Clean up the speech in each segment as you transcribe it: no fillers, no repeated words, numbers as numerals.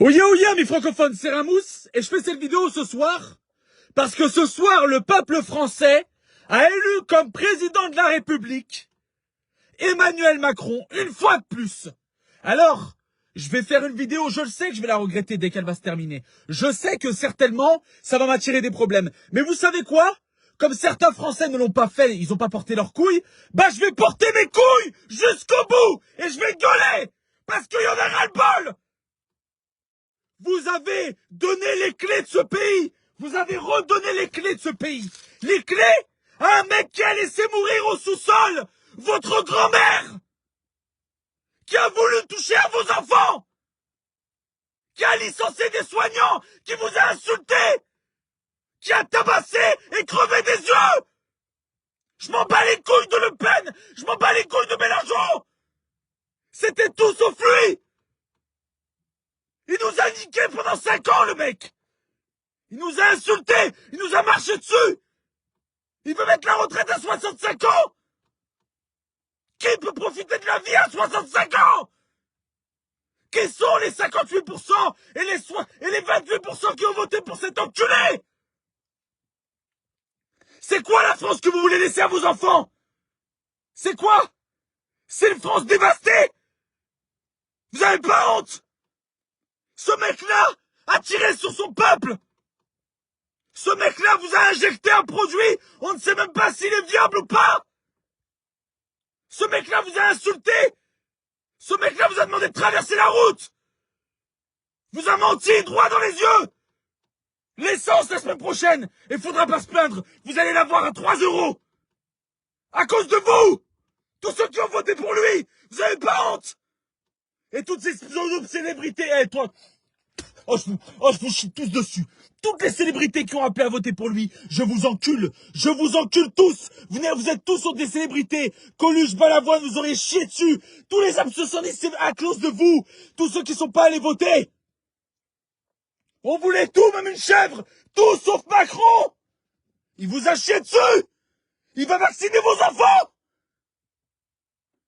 Oya mes francophones, c'est Ramous et je fais cette vidéo ce soir parce que ce soir le peuple français a élu comme président de la République Emmanuel Macron une fois de plus. Alors, je vais faire une vidéo, je le sais que je vais la regretter dès qu'elle va se terminer. Je sais que certainement ça va m'attirer des problèmes. Mais vous savez quoi? Comme certains Français ne l'ont pas fait, ils n'ont pas porté leurs couilles, bah je vais porter mes couilles jusqu'au bout et je vais gueuler parce qu'il y en a ras-le-bol. Vous avez donné les clés de ce pays. Vous avez redonné les clés de ce pays. Les clés à un mec qui a laissé mourir au sous-sol votre grand-mère, qui a voulu toucher à vos enfants, qui a licencié des soignants, qui vous a insulté, qui a tabassé et crevé des yeux. Je m'en bats les couilles de Le Pen. Je m'en bats les couilles de Mélenchon. C'était tout sauf lui. Il nous a niqué pendant 5 ans, le mec. Il nous a insultés. Il nous a marché dessus. Il veut mettre la retraite à 65 ans. Qui peut profiter de la vie à 65 ans? Qui sont les 58% et les 28% qui ont voté pour cet enculé? C'est quoi la France que vous voulez laisser à vos enfants? C'est quoi? C'est une France dévastée. Vous avez pas honte? Ce mec-là a tiré sur son peuple. Ce mec-là vous a injecté un produit, on ne sait même pas s'il est viable ou pas. Ce mec-là vous a insulté. Ce mec-là vous a demandé de traverser la route. Vous a menti droit dans les yeux. L'essence la semaine prochaine, il faudra pas se plaindre, vous allez l'avoir à 3 €. À cause de vous. Tous ceux qui ont voté pour lui, vous avez pas honte. Et toutes ces pseudo-célébrités, toi, je vous chie tous dessus. Toutes les célébrités qui ont appelé à voter pour lui, je vous encule. Je vous encule tous. Vous êtes tous des célébrités. Coluche, Balavoine, vous aurez chié dessus. Tous les abstentionnistes, c'est à cause de vous. Tous ceux qui sont pas allés voter. On voulait tout, même une chèvre. Tout sauf Macron. Il vous a chié dessus. Il va vacciner vos enfants.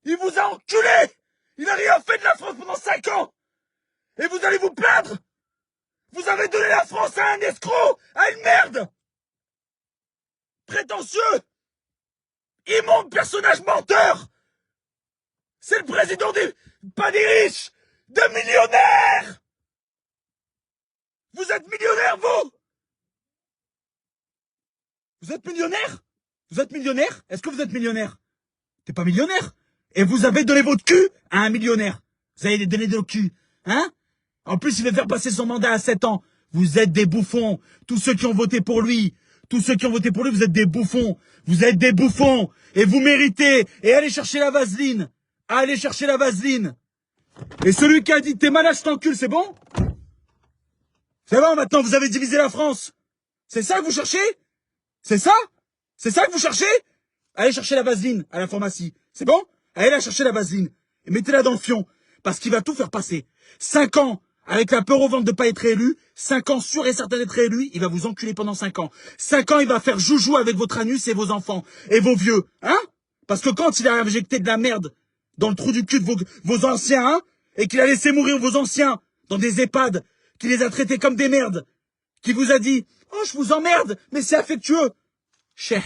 Il vous a enculé. Il n'a rien fait de la France pendant 5 ans. Et vous allez vous plaindre. Vous avez donné la France à un escroc, à une merde. Prétentieux. Immonde personnage menteur. C'est le président pas des riches, des millionnaires. Vous êtes millionnaire, vous? Vous êtes millionnaire? Vous êtes millionnaire? Est-ce que vous êtes millionnaire? T'es pas millionnaire? Et vous avez donné votre cul à un millionnaire. Vous avez donné votre cul. Hein? En plus, il veut faire passer son mandat à 7 ans. Vous êtes des bouffons. Tous ceux qui ont voté pour lui. Tous ceux qui ont voté pour lui, vous êtes des bouffons. Vous êtes des bouffons. Et vous méritez. Et allez chercher la vaseline. Allez chercher la vaseline. Et celui qui a dit t'es malade, je t'encule, c'est bon? C'est bon, maintenant, vous avez divisé la France. C'est ça que vous cherchez? C'est ça? C'est ça que vous cherchez? Allez chercher la vaseline à la pharmacie. C'est bon? Allez la chercher la vaseline. Et mettez-la dans le fion. Parce qu'il va tout faire passer. 5 ans, avec la peur au ventre de pas être élu. 5 ans sûr et certain d'être élu. Il va vous enculer pendant 5 ans. 5 ans, il va faire joujou avec votre anus et vos enfants. Et vos vieux. Hein? Parce que quand il a injecté de la merde dans le trou du cul de vos anciens, hein? Et qu'il a laissé mourir vos anciens dans des EHPAD, qui les a traités comme des merdes, qui vous a dit « Oh, je vous emmerde, mais c'est affectueux !» Cher,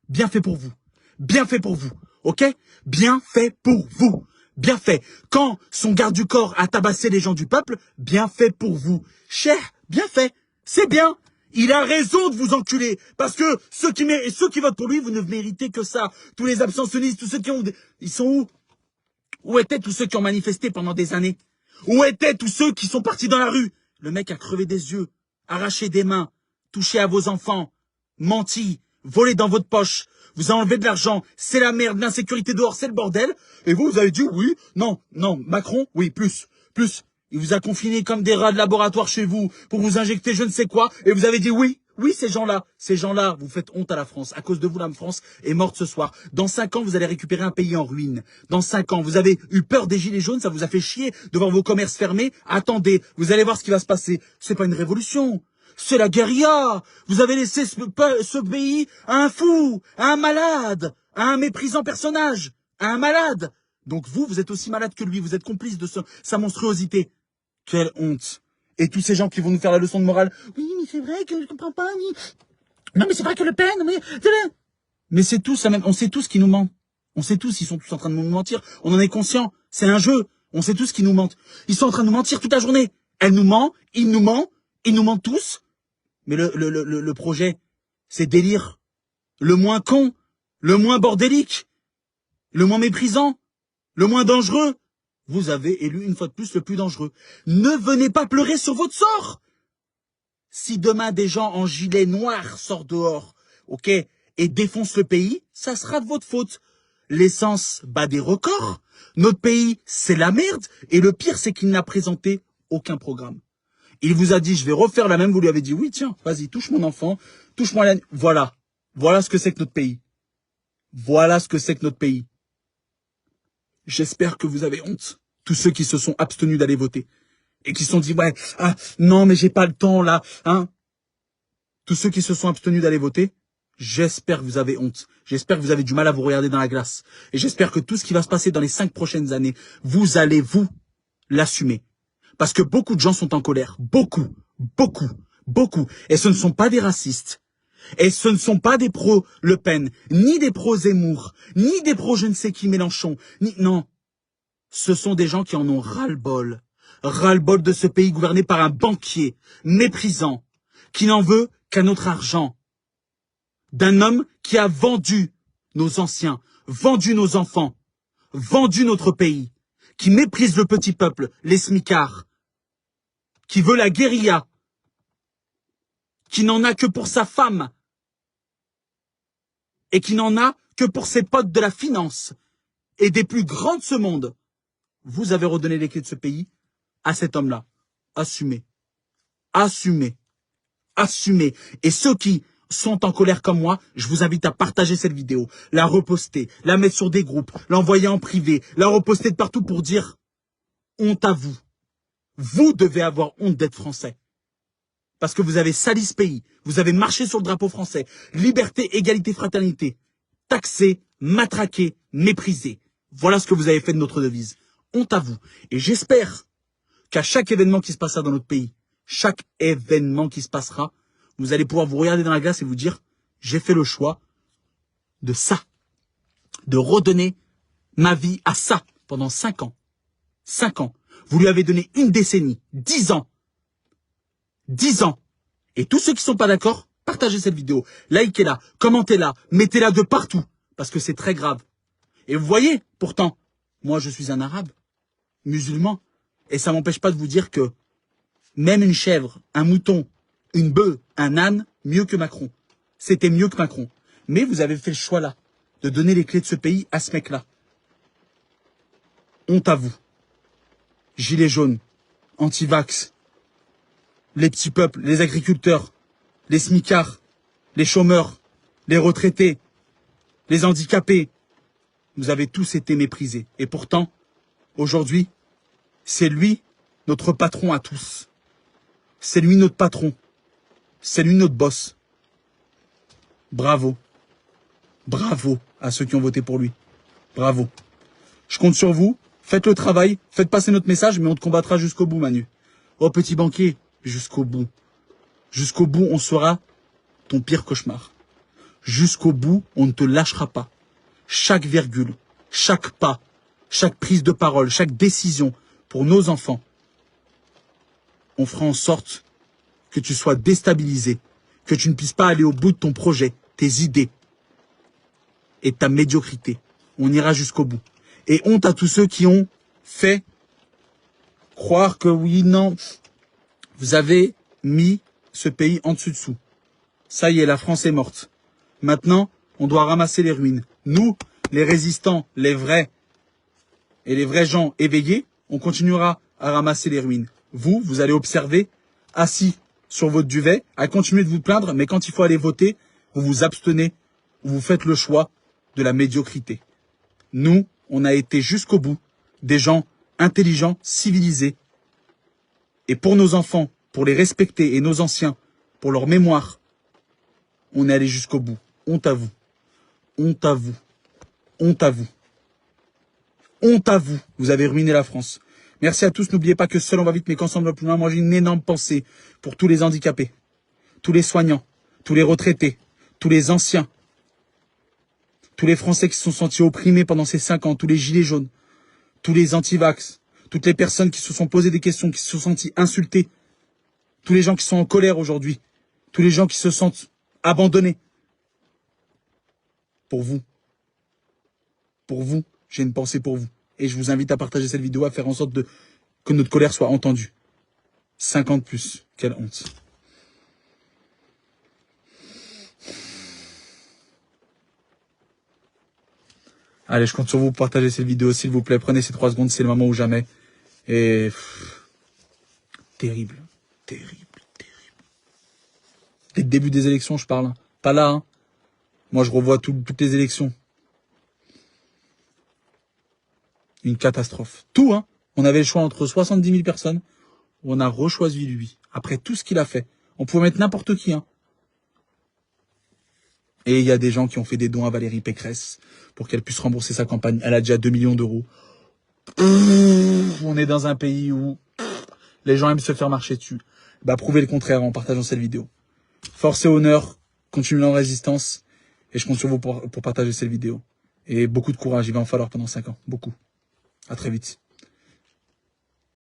bien fait pour vous. Bien fait pour vous. Ok? Bien fait pour vous. Bien fait. Quand son garde du corps a tabassé les gens du peuple, bien fait pour vous. Cher, bien fait. C'est bien. Il a raison de vous enculer. Parce que ceux qui votent pour lui, vous ne méritez que ça. Tous les abstentionnistes, tous ceux qui ont... Ils sont où? Où étaient tous ceux qui ont manifesté pendant des années? Où étaient tous ceux qui sont partis dans la rue? Le mec a crevé des yeux, arraché des mains, touché à vos enfants, menti, volé dans votre poche, vous a enlevé de l'argent, c'est la merde, l'insécurité dehors, c'est le bordel. Et vous avez dit oui, non, Macron, oui, plus. Il vous a confiné comme des rats de laboratoire chez vous pour vous injecter je ne sais quoi. Et vous avez dit oui, ces gens-là, vous faites honte à la France. À cause de vous, la France est morte ce soir. Dans 5 ans, vous allez récupérer un pays en ruine. Dans 5 ans, vous avez eu peur des gilets jaunes, ça vous a fait chier de voir vos commerces fermés. Attendez, vous allez voir ce qui va se passer. C'est pas une révolution. C'est la guérilla. Vous avez laissé ce pays à un fou, à un malade, à un méprisant personnage, à un malade. Donc vous êtes aussi malade que lui. Vous êtes complice de sa monstruosité. Quelle honte. Et tous ces gens qui vont nous faire la leçon de morale. Oui, mais c'est vrai que je ne comprends pas. Oui. Non, mais c'est vrai que Le Pen. Mais c'est tous la même. On sait tous qui nous ment. On sait tous, ils sont tous en train de nous mentir. On en est conscient. C'est un jeu. On sait tous qui nous mentent. Ils sont en train de nous mentir toute la journée. Elle nous ment, ils nous mentent tous. Mais le projet, c'est délire. Le moins con, le moins bordélique, le moins méprisant, le moins dangereux. Vous avez élu une fois de plus le plus dangereux. Ne venez pas pleurer sur votre sort. Si demain des gens en gilet noir sortent dehors, ok, et défoncent le pays, ça sera de votre faute. L'essence bat des records. Notre pays, c'est la merde. Et le pire, c'est qu'il n'a présenté aucun programme. Il vous a dit, je vais refaire la même. Vous lui avez dit, oui, tiens, vas-y, touche mon enfant, touche-moi la... Voilà. Voilà ce que c'est que notre pays. Voilà ce que c'est que notre pays. J'espère que vous avez honte. Tous ceux qui se sont abstenus d'aller voter. Et qui se sont dit, ouais, ah, non, mais j'ai pas le temps, là, hein. Tous ceux qui se sont abstenus d'aller voter, j'espère que vous avez honte. J'espère que vous avez du mal à vous regarder dans la glace. Et j'espère que tout ce qui va se passer dans les 5 prochaines années, vous allez, vous, l'assumer. Parce que beaucoup de gens sont en colère. Beaucoup, beaucoup, beaucoup. Et ce ne sont pas des racistes. Et ce ne sont pas des pro-Le Pen, ni des pro-Zemmour, ni des pro-je ne sais qui Mélenchon. Non. Ce sont des gens qui en ont ras-le-bol. Ras-le-bol de ce pays gouverné par un banquier méprisant, qui n'en veut qu'à notre argent. D'un homme qui a vendu nos anciens, vendu nos enfants, vendu notre pays, qui méprise le petit peuple, les smicards, qui veut la guérilla, qui n'en a que pour sa femme, et qui n'en a que pour ses potes de la finance, et des plus grands de ce monde. Vous avez redonné les clés de ce pays à cet homme-là. Assumez. Assumez. Assumez. Et ceux qui sont en colère comme moi, je vous invite à partager cette vidéo, la reposter, la mettre sur des groupes, l'envoyer en privé, la reposter de partout pour dire honte à vous. Vous devez avoir honte d'être français. Parce que vous avez sali ce pays, vous avez marché sur le drapeau français. Liberté, égalité, fraternité. Taxé, matraqué, méprisé. Voilà ce que vous avez fait de notre devise. Honte à vous. Et j'espère qu'à chaque événement qui se passera dans notre pays, chaque événement qui se passera, vous allez pouvoir vous regarder dans la glace et vous dire, j'ai fait le choix de ça. De redonner ma vie à ça pendant 5 ans. 5 ans. Vous lui avez donné une décennie, 10 ans. 10 ans. Et tous ceux qui sont pas d'accord, partagez cette vidéo. Likez-la, commentez-la, mettez-la de partout. Parce que c'est très grave. Et vous voyez, pourtant, moi je suis un arabe, musulman. Et ça m'empêche pas de vous dire que même une chèvre, un mouton, une bœuf, un âne, mieux que Macron. C'était mieux que Macron. Mais vous avez fait le choix là, de donner les clés de ce pays à ce mec-là. Honte à vous. Gilets jaunes, anti-vax, les petits peuples, les agriculteurs, les smicards, les chômeurs, les retraités, les handicapés. Vous avez tous été méprisés. Et pourtant, aujourd'hui, c'est lui notre patron à tous. C'est lui notre patron. C'est lui notre boss. Bravo. Bravo à ceux qui ont voté pour lui. Bravo. Je compte sur vous. Faites le travail. Faites passer notre message, mais on te combattra jusqu'au bout, Manu. Oh, petit banquier, jusqu'au bout. Jusqu'au bout, on sera ton pire cauchemar. Jusqu'au bout, on ne te lâchera pas. Chaque virgule, chaque pas, chaque prise de parole, chaque décision pour nos enfants, on fera en sorte que tu sois déstabilisé, que tu ne puisses pas aller au bout de ton projet, tes idées et ta médiocrité. On ira jusqu'au bout. Et honte à tous ceux qui ont fait croire que oui, non, vous avez mis ce pays en dessous. Ça y est, la France est morte. Maintenant, on doit ramasser les ruines. Nous, les résistants, les vrais, et les vrais gens éveillés, on continuera à ramasser les ruines. Vous, vous allez observer, assis sur votre duvet, à continuer de vous plaindre, mais quand il faut aller voter, vous vous abstenez, vous faites le choix de la médiocrité. Nous, on a été jusqu'au bout des gens intelligents, civilisés. Et pour nos enfants, pour les respecter, et nos anciens, pour leur mémoire, on est allé jusqu'au bout. Honte à vous. Honte à vous. Honte à vous. Honte à vous. Vous avez ruiné la France. Merci à tous. N'oubliez pas que seul on va vite, mais qu'ensemble on va plus loin. Moi, j'ai une énorme pensée pour tous les handicapés, tous les soignants, tous les retraités, tous les anciens, tous les Français qui se sont sentis opprimés pendant ces 5 ans, tous les gilets jaunes, tous les anti-vax, toutes les personnes qui se sont posées des questions, qui se sont sentis insultés, tous les gens qui sont en colère aujourd'hui, tous les gens qui se sentent abandonnés. Pour vous, j'ai une pensée pour vous. Et je vous invite à partager cette vidéo, à faire en sorte que notre colère soit entendue. 50 plus, quelle honte. Allez, je compte sur vous pour partager cette vidéo, s'il vous plaît. Prenez ces 3 secondes, c'est le moment ou jamais. Et... terrible, terrible, terrible. Dès le début des élections, je parle. Pas là, hein. Moi, je revois toutes les élections. Une catastrophe. Tout, hein. On avait le choix entre 70 000 personnes. On a rechoisi lui. Après tout ce qu'il a fait. On pouvait mettre n'importe qui, hein. Et il y a des gens qui ont fait des dons à Valérie Pécresse pour qu'elle puisse rembourser sa campagne. Elle a déjà 2 millions d'euros. On est dans un pays où les gens aiment se faire marcher dessus. Bah, prouvez le contraire en partageant cette vidéo. Force et honneur. Continuez en résistance. Et je compte sur vous pour partager cette vidéo. Et beaucoup de courage. Il va en falloir pendant 5 ans. Beaucoup. À très vite.